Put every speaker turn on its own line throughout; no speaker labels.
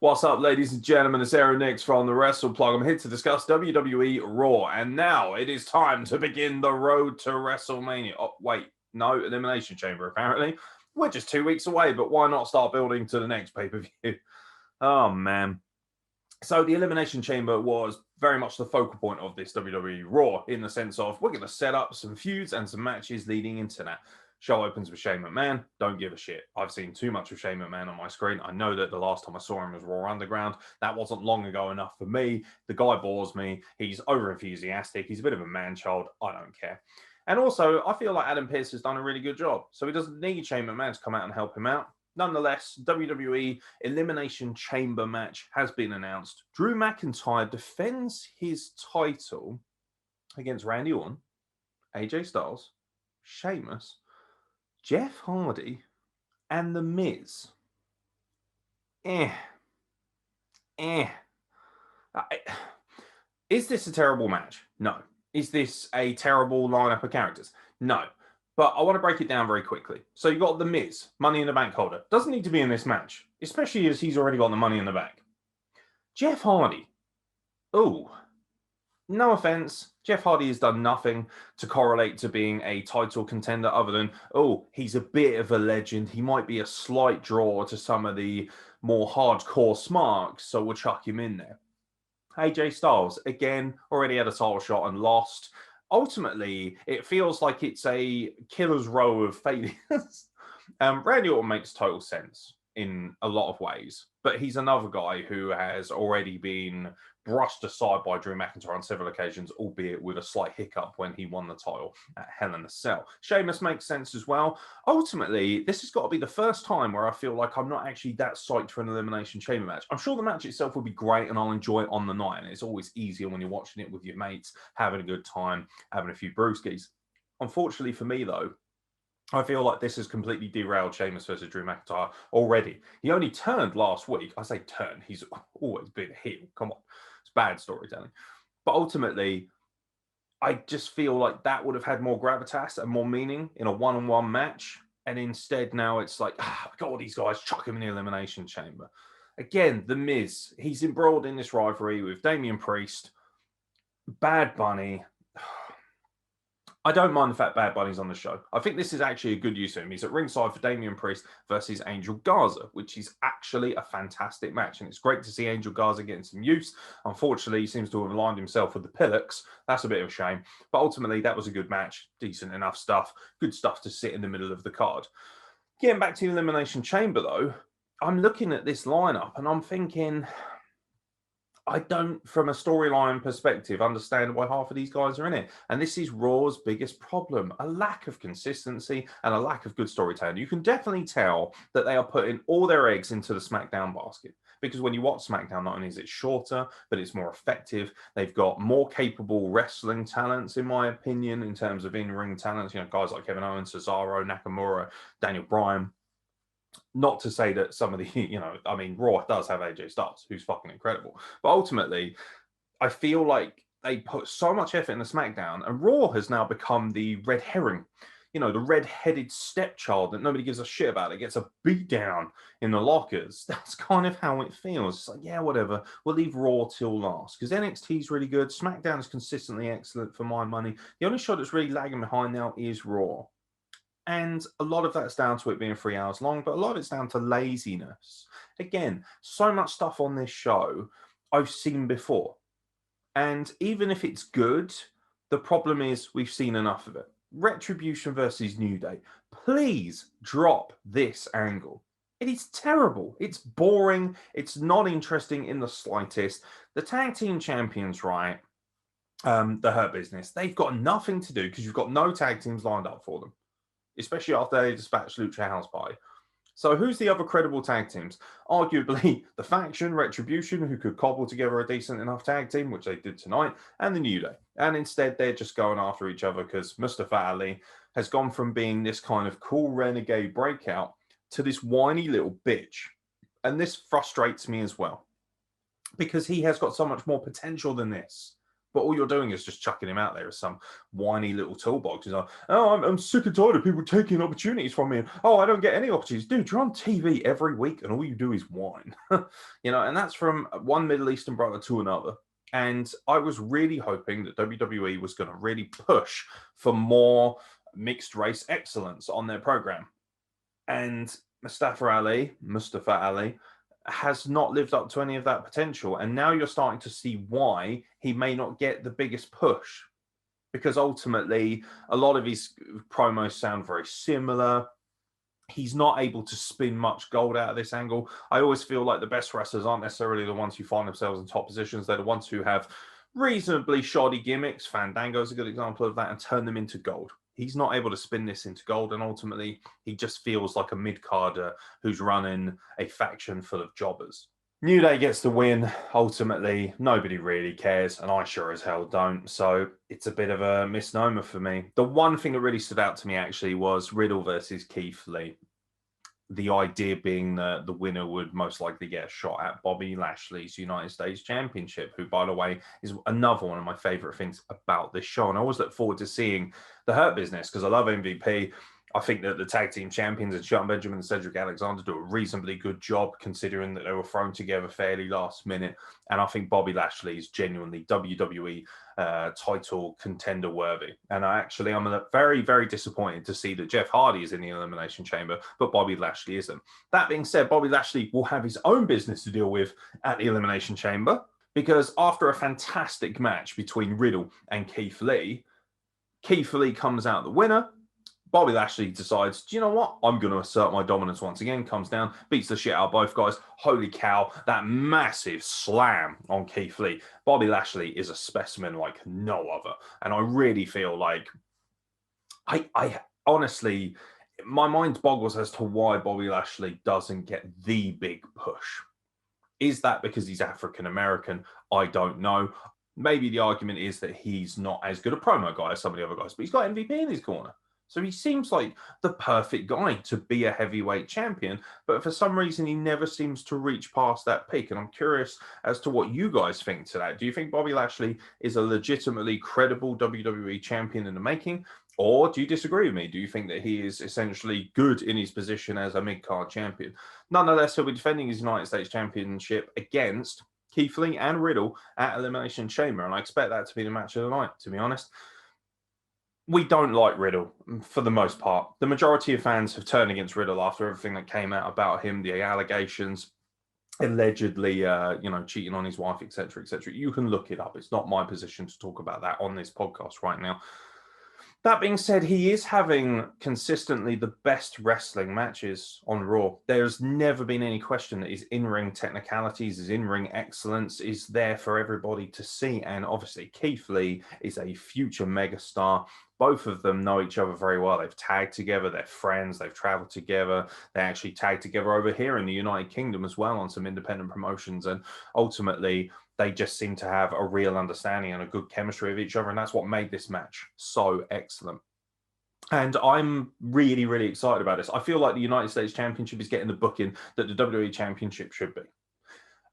What's up, ladies and gentlemen? It's Aeron Nix from the Wrestle Plug. I'm here to discuss WWE Raw, and now it is time to begin the road to WrestleMania. Oh, wait, no, Elimination Chamber, apparently. We're just 2 weeks away, but why not start building to the next pay-per-view? Oh, man. So the Elimination Chamber was very much the focal point of this WWE Raw, in the sense of we're going to set up some feuds and some matches leading into that. Show opens with Shane McMahon. Don't give a shit. I've seen too much of Shane McMahon on my screen. I know that the last time I saw him was Raw Underground. That wasn't long ago enough for me. The guy bores me. He's over-enthusiastic. He's a bit of a man-child. I don't care. And also, I feel like Adam Pearce has done a really good job. So he doesn't need Shane McMahon to come out and help him out. Nonetheless, WWE Elimination Chamber match has been announced. Drew McIntyre defends his title against Randy Orton, AJ Styles, Sheamus, Jeff Hardy, and The Miz. Is this a terrible match? No. Is this a terrible lineup of characters? No. But I want to break it down very quickly. So you've got The Miz, Money in the Bank holder. Doesn't need to be in this match, especially as he's already got the Money in the Bank. Jeff Hardy. Ooh. No offense, Jeff Hardy has done nothing to correlate to being a title contender other than, oh, he's a bit of a legend. He might be a slight draw to some of the more hardcore smarks, so we'll chuck him in there. AJ Styles, again, already had a title shot and lost. Ultimately, it feels like it's a killer's row of failures. Randy Orton makes total sense in a lot of ways, but he's another guy who has already been brushed aside by Drew McIntyre on several occasions, albeit with a slight hiccup when he won the title at Hell in a Cell. Sheamus makes sense as well. Ultimately, this has got to be the first time where I feel like I'm not actually that psyched for an Elimination Chamber match. I'm sure the match itself will be great and I'll enjoy it on the night, and it's always easier when you're watching it with your mates, having a good time, having a few brewskis. Unfortunately for me, though, I feel like this has completely derailed Sheamus versus Drew McIntyre already. He only turned last week. I say turn. He's always been a heel. Come on. It's bad storytelling. But ultimately, I just feel like that would have had more gravitas and more meaning in a one-on-one match. And instead now it's like, I've got all these guys, chuck him in the Elimination Chamber. Again, The Miz, he's embroiled in this rivalry with Damian Priest, Bad Bunny. I don't mind the fact Bad Bunny's on the show. I think this is actually a good use of him. He's at ringside for Damian Priest versus Angel Garza, which is actually a fantastic match. And it's great to see Angel Garza getting some use. Unfortunately, he seems to have aligned himself with the Pillocks. That's a bit of a shame. But ultimately, that was a good match. Decent enough stuff. Good stuff to sit in the middle of the card. Getting back to the Elimination Chamber, though, I'm looking at this lineup and I'm thinking, I don't, from a storyline perspective, understand why half of these guys are in it. And this is Raw's biggest problem, a lack of consistency and a lack of good storytelling. You can definitely tell that they are putting all their eggs into the SmackDown basket. Because when you watch SmackDown, not only is it shorter, but it's more effective. They've got more capable wrestling talents, in my opinion, in terms of in-ring talents. You know, guys like Kevin Owens, Cesaro, Nakamura, Daniel Bryan. Not to say that some of the, Raw does have AJ Styles, who's fucking incredible. But ultimately, I feel like they put so much effort in the SmackDown, and Raw has now become the red herring, the red-headed stepchild that nobody gives a shit about. It gets a beat down in the lockers. That's kind of how it feels. It's like, yeah, whatever. We'll leave Raw till last. Because NXT is really good. SmackDown is consistently excellent for my money. The only show that's really lagging behind now is Raw. And a lot of that's down to it being 3 hours long, but a lot of it's down to laziness. Again, so much stuff on this show I've seen before. And even if it's good, the problem is we've seen enough of it. Retribution versus New Day. Please drop this angle. It is terrible. It's boring. It's not interesting in the slightest. The tag team champions, right? The Hurt Business, they've got nothing to do because you've got no tag teams lined up for them, especially after they dispatched Lucha House Party. So who's the other credible tag teams? Arguably the Faction, Retribution, who could cobble together a decent enough tag team, which they did tonight, and the New Day. And instead, they're just going after each other because Mustafa Ali has gone from being this kind of cool renegade breakout to this whiny little bitch. And this frustrates me as well, because he has got so much more potential than this. But all you're doing is just chucking him out there as some whiny little toolbox. He's like, oh, I'm sick and tired of people taking opportunities from me. And, oh, I don't get any opportunities. Dude, you're on TV every week and all you do is whine. And that's from one Middle Eastern brother to another. And I was really hoping that WWE was going to really push for more mixed race excellence on their program. And Mustafa Ali has not lived up to any of that potential. And now you're starting to see why he may not get the biggest push. Because ultimately, a lot of his promos sound very similar. He's not able to spin much gold out of this angle. I always feel like the best wrestlers aren't necessarily the ones who find themselves in top positions. They're the ones who have reasonably shoddy gimmicks. Fandango is a good example of that, and turn them into gold. He's not able to spin this into gold, and ultimately, he just feels like a mid-carder who's running a faction full of jobbers. New Day gets the win. Ultimately, nobody really cares, and I sure as hell don't. So it's a bit of a misnomer for me. The one thing that really stood out to me, actually, was Riddle versus Keith Lee. The idea being that the winner would most likely get a shot at Bobby Lashley's United States Championship, who, by the way, is another one of my favorite things about this show. And I always look forward to seeing the Hurt Business because I love MVP. I think that the tag team champions and Shelton Benjamin and Cedric Alexander do a reasonably good job considering that they were thrown together fairly last minute. And I think Bobby Lashley is genuinely WWE title contender worthy. And I'm very, very disappointed to see that Jeff Hardy is in the Elimination Chamber, but Bobby Lashley isn't. That being said, Bobby Lashley will have his own business to deal with at the Elimination Chamber because after a fantastic match between Riddle and Keith Lee comes out the winner. Bobby Lashley decides, do you know what? I'm going to assert my dominance once again. Comes down, beats the shit out of both guys. Holy cow, that massive slam on Keith Lee. Bobby Lashley is a specimen like no other. And I really feel like, I honestly, my mind boggles as to why Bobby Lashley doesn't get the big push. Is that because he's African-American? I don't know. Maybe the argument is that he's not as good a promo guy as some of the other guys, but he's got MVP in his corner. So he seems like the perfect guy to be a heavyweight champion, but for some reason, he never seems to reach past that peak. And I'm curious as to what you guys think to that. Do you think Bobby Lashley is a legitimately credible WWE champion in the making? Or do you disagree with me? Do you think that he is essentially good in his position as a mid-card champion? Nonetheless, he'll be defending his United States Championship against Keith Lee and Riddle at Elimination Chamber. And I expect that to be the match of the night, to be honest. We don't like Riddle for the most part. The majority of fans have turned against Riddle after everything that came out about him, the allegations, allegedly, cheating on his wife, etc., etc. You can look it up. It's not my position to talk about that on this podcast right now. That being said, he is having consistently the best wrestling matches on Raw. There's never been any question that his in-ring technicalities, his in-ring excellence is there for everybody to see. And obviously, Keith Lee is a future megastar. Both of them know each other very well. They've tagged together. They're friends. They've traveled together. They actually tagged together over here in the United Kingdom as well on some independent promotions. And ultimately, they just seem to have a real understanding and a good chemistry of each other. And that's what made this match so excellent. And I'm really, really excited about this. I feel like the United States Championship is getting the booking that the WWE Championship should be.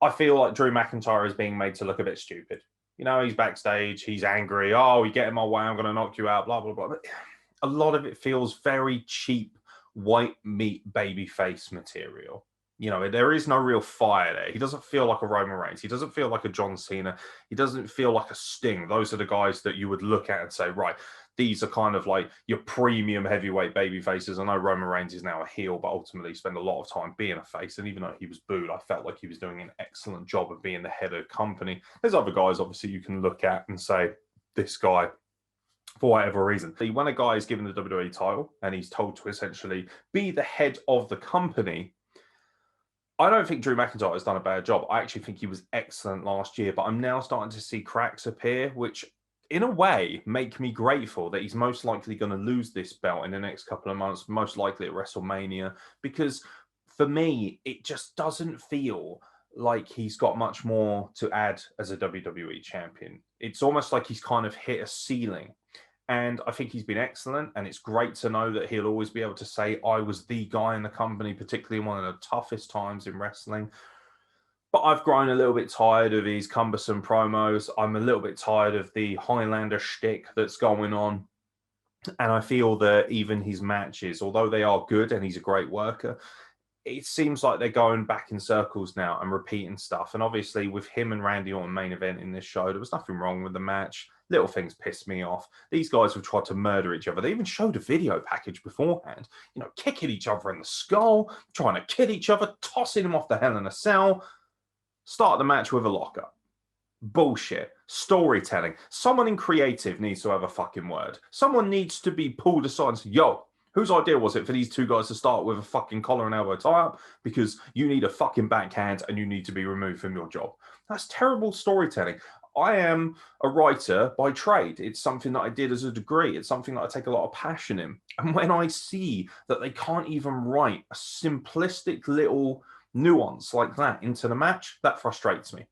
I feel like Drew McIntyre is being made to look a bit stupid. He's backstage, he's angry. Oh, you get in my way, I'm going to knock you out, blah, blah, blah. But a lot of it feels very cheap, white meat, babyface material. There is no real fire there. He doesn't feel like a Roman Reigns. He doesn't feel like a John Cena. He doesn't feel like a Sting. Those are the guys that you would look at and say, right, these are kind of like your premium heavyweight baby faces. I know Roman Reigns is now a heel, but ultimately spent a lot of time being a face. And even though he was booed, I felt like he was doing an excellent job of being the head of the company. There's other guys, obviously, you can look at and say, this guy, for whatever reason. When a guy is given the WWE title and he's told to essentially be the head of the company, I don't think Drew McIntyre has done a bad job. I actually think he was excellent last year, but I'm now starting to see cracks appear, which in a way make me grateful that he's most likely going to lose this belt in the next couple of months, most likely at WrestleMania, because for me, it just doesn't feel like he's got much more to add as a WWE champion. It's almost like he's kind of hit a ceiling. And I think he's been excellent. And it's great to know that he'll always be able to say, I was the guy in the company, particularly in one of the toughest times in wrestling. But I've grown a little bit tired of his cumbersome promos. I'm a little bit tired of the Highlander shtick that's going on. And I feel that even his matches, although they are good and he's a great worker, it seems like they're going back in circles now and repeating stuff. And obviously, with him and Randy Orton main event in this show, there was nothing wrong with the match. Little things pissed me off. These guys have tried to murder each other. They even showed a video package beforehand, kicking each other in the skull, trying to kill each other, tossing them off the Hell in a Cell. Start the match with a lockup. Bullshit. Storytelling. Someone in creative needs to have a fucking word. Someone needs to be pulled aside and say, yo, whose idea was it for these two guys to start with a fucking collar and elbow tie-up? Because you need a fucking backhand and you need to be removed from your job. That's terrible storytelling. I am a writer by trade. It's something that I did as a degree. It's something that I take a lot of passion in. And when I see that they can't even write a simplistic little nuance like that into the match, that frustrates me.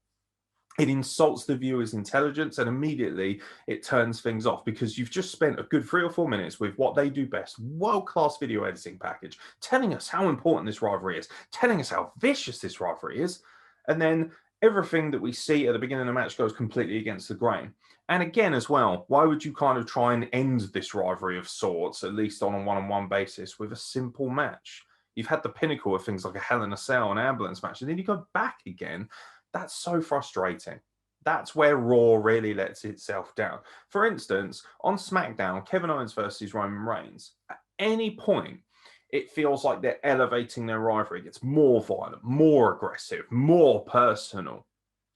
It insults the viewer's intelligence, and immediately it turns things off because you've just spent a good 3 or 4 minutes with what they do best, world-class video editing package, telling us how important this rivalry is, telling us how vicious this rivalry is, and then everything that we see at the beginning of the match goes completely against the grain. And again, as well, why would you kind of try and end this rivalry of sorts, at least on a one-on-one basis, with a simple match? You've had the pinnacle of things like a Hell in a Cell, an ambulance match, and then you go back again. That's so frustrating. That's where Raw really lets itself down. For instance, on SmackDown, Kevin Owens versus Roman Reigns, at any point, it feels like they're elevating their rivalry. It gets more violent, more aggressive, more personal,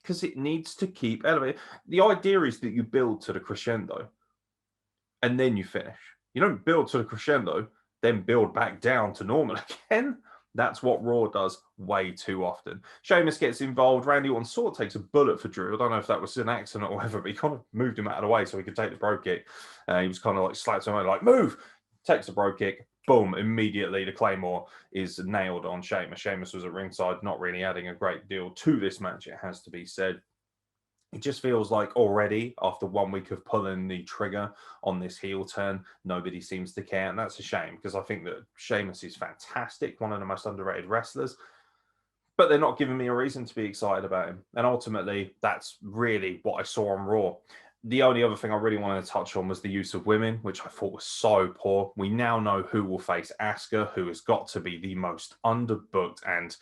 because it needs to keep elevating. The idea is that you build to the crescendo and then you finish. You don't build to the crescendo, then build back down to normal again. That's what Raw does way too often. Sheamus gets involved. Randy Orton sort of takes a bullet for Drew. I don't know if that was an accident or whatever, but he kind of moved him out of the way so he could take the bro kick. He was kind of like slapped him away, like, move! Takes the bro kick. Boom. Immediately, the Claymore is nailed on Sheamus. Sheamus was at ringside, not really adding a great deal to this match, it has to be said. It just feels like already, after 1 week of pulling the trigger on this heel turn, nobody seems to care. And that's a shame, because I think that Sheamus is fantastic, one of the most underrated wrestlers. But they're not giving me a reason to be excited about him. And ultimately, that's really what I saw on Raw. The only other thing I really wanted to touch on was the use of women, which I thought was so poor. We now know who will face Asuka, who has got to be the most underbooked and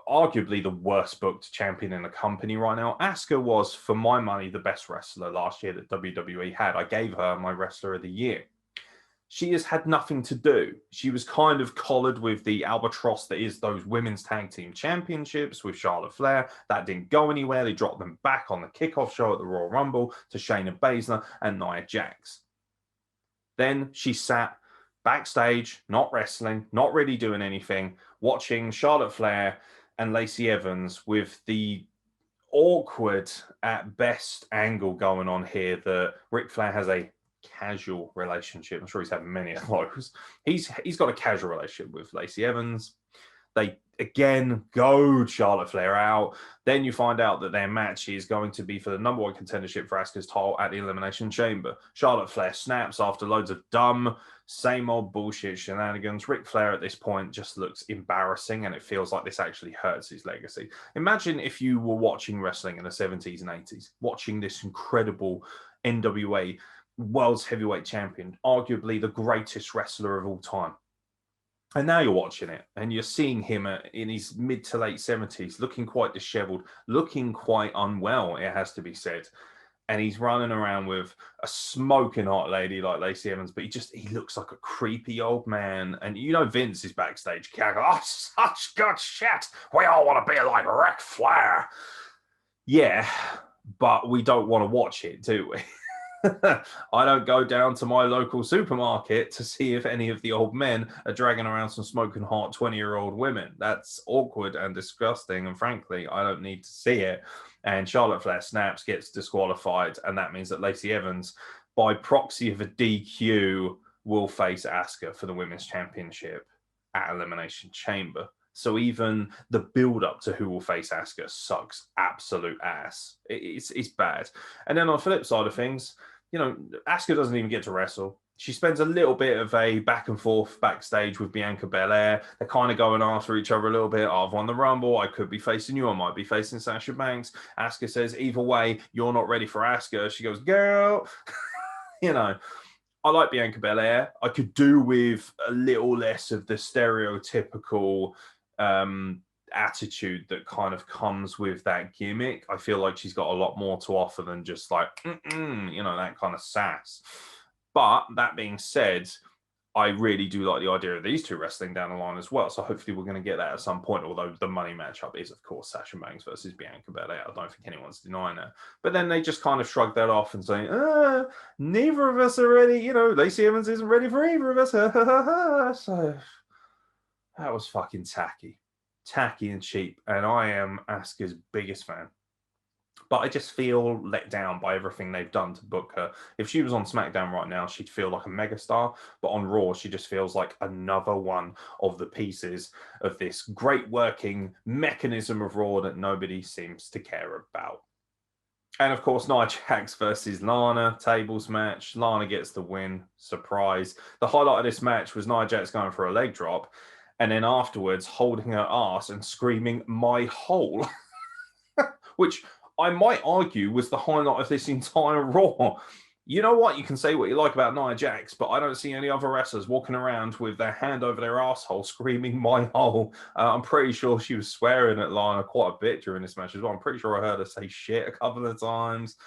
arguably the worst booked champion in the company right now. Asuka was, for my money, the best wrestler last year that WWE had. I gave her my Wrestler of the Year. She has had nothing to do. She was kind of collared with the albatross that is those women's tag team championships with Charlotte Flair. That didn't go anywhere. They dropped them back on the kickoff show at the Royal Rumble to Shayna Baszler and Nia Jax. Then she sat backstage, not wrestling, not really doing anything, watching Charlotte Flair and Lacey Evans with the awkward, at best, angle going on here that Ric Flair has a casual relationship. I'm sure he's had many of those. He's got a casual relationship with Lacey Evans. They again goad Charlotte Flair out. Then you find out that their match is going to be for the number 1 contendership for Asuka's title at the Elimination Chamber. Charlotte Flair snaps after loads of dumb, same old bullshit shenanigans. Ric Flair at this point just looks embarrassing, and it feels like this actually hurts his legacy. Imagine if you were watching wrestling in the 70s and 80s, watching this incredible NWA World's Heavyweight Champion, arguably the greatest wrestler of all time. And now you're watching it and you're seeing him in his mid to late 70s, looking quite disheveled, looking quite unwell, it has to be said. And he's running around with a smoking hot lady like Lacey Evans, but he looks like a creepy old man. And Vince is backstage cackling, oh, such good shit. We all want to be like Ric Flair. Yeah, but we don't want to watch it, do we? I don't go down to my local supermarket to see if any of the old men are dragging around some smoking hot 20-year-old women. That's awkward and disgusting, and frankly, I don't need to see it. And Charlotte Flair snaps, gets disqualified, and that means that Lacey Evans, by proxy of a DQ, will face Asuka for the Women's Championship at Elimination Chamber. So even the build-up to who will face Asuka sucks absolute ass. It's bad. And then on the flip side of things, Asuka doesn't even get to wrestle. She spends a little bit of a back and forth backstage with Bianca Belair. They're kind of going after each other a little bit. I've won the Rumble. I could be facing you. I might be facing Sasha Banks. Asuka says, either way, you're not ready for Asuka. She goes, girl. You know, I like Bianca Belair. I could do with a little less of the stereotypical attitude that kind of comes with that gimmick. I feel like she's got a lot more to offer than just like, you know, that kind of sass. But that being said, I really do like the idea of these two wrestling down the line as well. So hopefully we're going to get that at some point, although the money matchup is, of course, Sasha Banks versus Bianca Belair. I don't think anyone's denying that. But then they just kind of shrug that off and say, neither of us are ready. You know, Lacey Evans isn't ready for either of us. So that was fucking tacky and cheap. And I am Asuka's biggest fan. But I just feel let down by everything they've done to book her. If she was on SmackDown right now, she'd feel like a megastar. But on Raw, she just feels like another one of the pieces of this great working mechanism of Raw that nobody seems to care about. And of course, Nia Jax versus Lana, tables match. Lana gets the win. Surprise. The highlight of this match was Nia Jax going for a leg drop. And then afterwards, holding her ass and screaming, my hole. Which I might argue was the highlight of this entire Raw. You know what? You can say what you like about Nia Jax, but I don't see any other wrestlers walking around with their hand over their asshole screaming my hole. I'm pretty sure she was swearing at Lana quite a bit during this match as well. I'm pretty sure I heard her say shit a couple of times.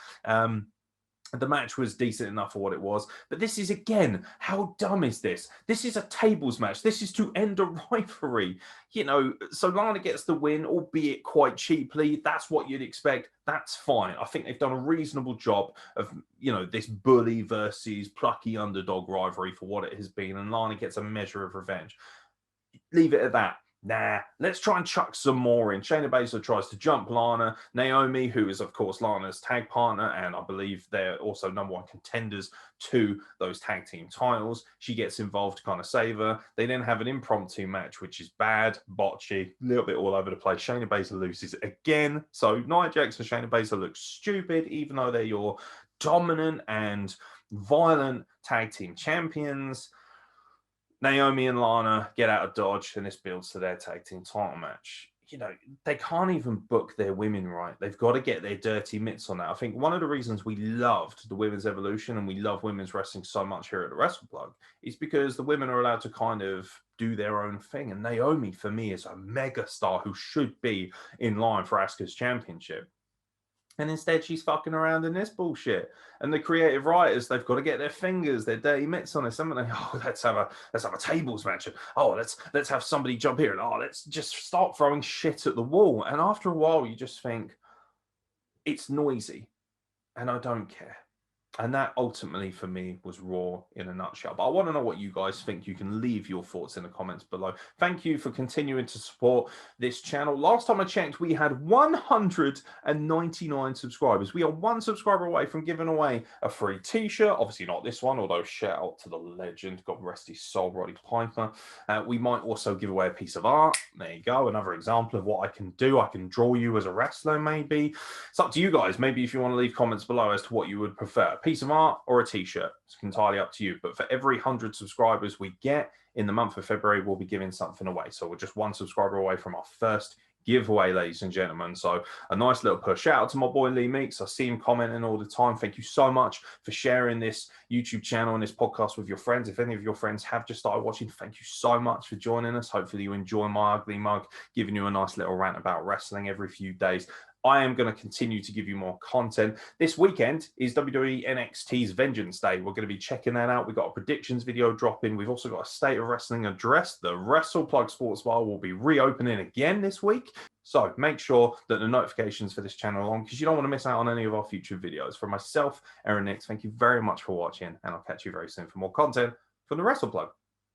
The match was decent enough for what it was. But this is, again, how dumb is this? This is a tables match. This is to end a rivalry. You know, so Lana gets the win, albeit quite cheaply. That's what you'd expect. That's fine. I think they've done a reasonable job of, you know, this bully versus plucky underdog rivalry for what it has been. And Lana gets a measure of revenge. Leave it at that. Nah, let's try and chuck some more in. Shayna Baszler tries to jump Lana. Naomi, who is, of course, Lana's tag partner, and I believe they're also number one contenders to those tag team titles. She gets involved to kind of save her. They then have an impromptu match, which is bad, botchy, a little bit all over the place. Shayna Baszler loses again. So Nia Jax and Shayna Baszler look stupid, even though they're your dominant and violent tag team champions. Naomi and Lana get out of Dodge, and this builds to their tag team title match. You know, they can't even book their women right. They've got to get their dirty mitts on that. I think one of the reasons we loved the women's evolution and we love women's wrestling so much here at the Wrestle Plug is because the women are allowed to kind of do their own thing. And Naomi, for me, is a mega star who should be in line for Asuka's championship. And instead, she's fucking around in this bullshit. And the creative writers, they've got to get their fingers, their dirty mitts on this, haven't they? Oh, let's have a tables match. Oh, let's have somebody jump here. And oh, let's just start throwing shit at the wall. And after a while, you just think it's noisy, and I don't care. And that ultimately for me was Raw in a nutshell. But I want to know what you guys think. You can leave your thoughts in the comments below. Thank you for continuing to support this channel. Last time I checked, we had 199 subscribers. We are one subscriber away from giving away a free t-shirt. Obviously not this one, although shout out to the legend. God rest his soul, Roddy Piper. We might also give away a piece of art. There you go. Another example of what I can do. I can draw you as a wrestler, maybe. It's up to you guys. Maybe if you want to leave comments below as to what you would prefer. Piece of art or a t-shirt. It's entirely up to you. But for every 100 subscribers we get in the month of February, we'll be giving something away. So we're just one subscriber away from our first giveaway, ladies and gentlemen. So a nice little push. Shout out to my boy Lee Meeks. I see him commenting all the time. Thank you so much for sharing this YouTube channel and this podcast with your friends. If any of your friends have just started watching, thank you so much for joining us. Hopefully you enjoy my ugly mug, giving you a nice little rant about wrestling every few days. I am going to continue to give you more content. This weekend is WWE NXT's Vengeance Day. We're going to be checking that out. We've got a predictions video dropping. We've also got a State of Wrestling address. The Wrestle Plug Sports Bar will be reopening again this week. So make sure that the notifications for this channel are on because you don't want to miss out on any of our future videos. For myself, Aeron Nix, thank you very much for watching, and I'll catch you very soon for more content from the Wrestle Plug.